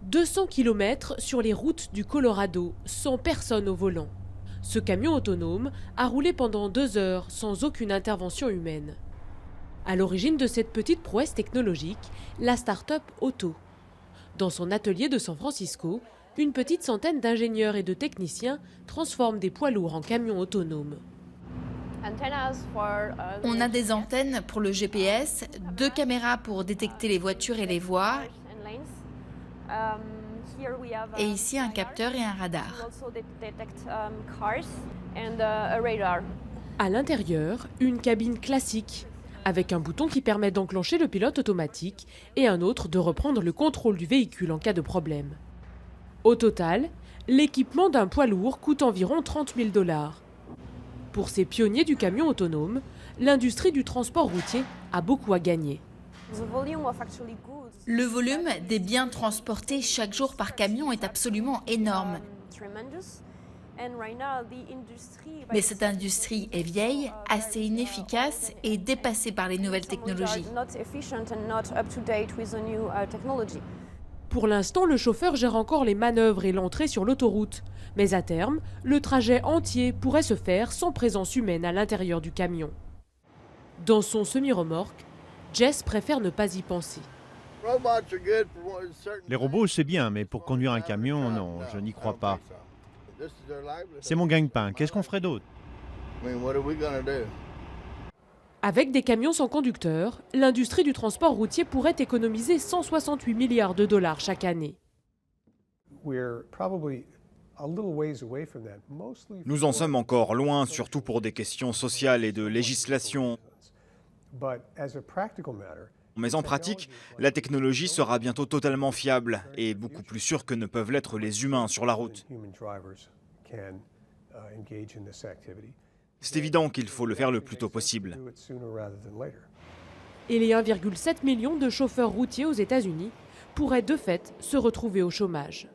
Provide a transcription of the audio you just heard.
200 km sur les routes du Colorado, sans personne au volant. Ce camion autonome a roulé pendant 2 heures sans aucune intervention humaine. À l'origine de cette petite prouesse technologique, la start-up Otto. Dans son atelier de San Francisco, une petite centaine d'ingénieurs et de techniciens transforment des poids lourds en camions autonomes. On a des antennes pour le GPS, 2 caméras pour détecter les voitures et les voies, et ici un capteur et un radar. À l'intérieur, une cabine classique, avec un bouton qui permet d'enclencher le pilote automatique et un autre de reprendre le contrôle du véhicule en cas de problème. Au total, l'équipement d'un poids lourd coûte environ 30 000 $. Pour ces pionniers du camion autonome, l'industrie du transport routier a beaucoup à gagner. Le volume des biens transportés chaque jour par camion est absolument énorme. Mais cette industrie est vieille, assez inefficace et dépassée par les nouvelles technologies. Pour l'instant, le chauffeur gère encore les manœuvres et l'entrée sur l'autoroute. Mais à terme, le trajet entier pourrait se faire sans présence humaine à l'intérieur du camion. Dans son semi-remorque, Jess préfère ne pas y penser. Les robots, c'est bien, mais pour conduire un camion, non, je n'y crois pas. C'est mon gagne-pain. Qu'est-ce qu'on ferait d'autre? Avec des camions sans conducteur, l'industrie du transport routier pourrait économiser 168 milliards de dollars chaque année. Nous en sommes encore loin, surtout pour des questions sociales et de législation. Mais en pratique, la technologie sera bientôt totalement fiable et beaucoup plus sûre que ne peuvent l'être les humains sur la route. C'est évident qu'il faut le faire le plus tôt possible. Et les 1,7 million de chauffeurs routiers aux États-Unis pourraient de fait se retrouver au chômage.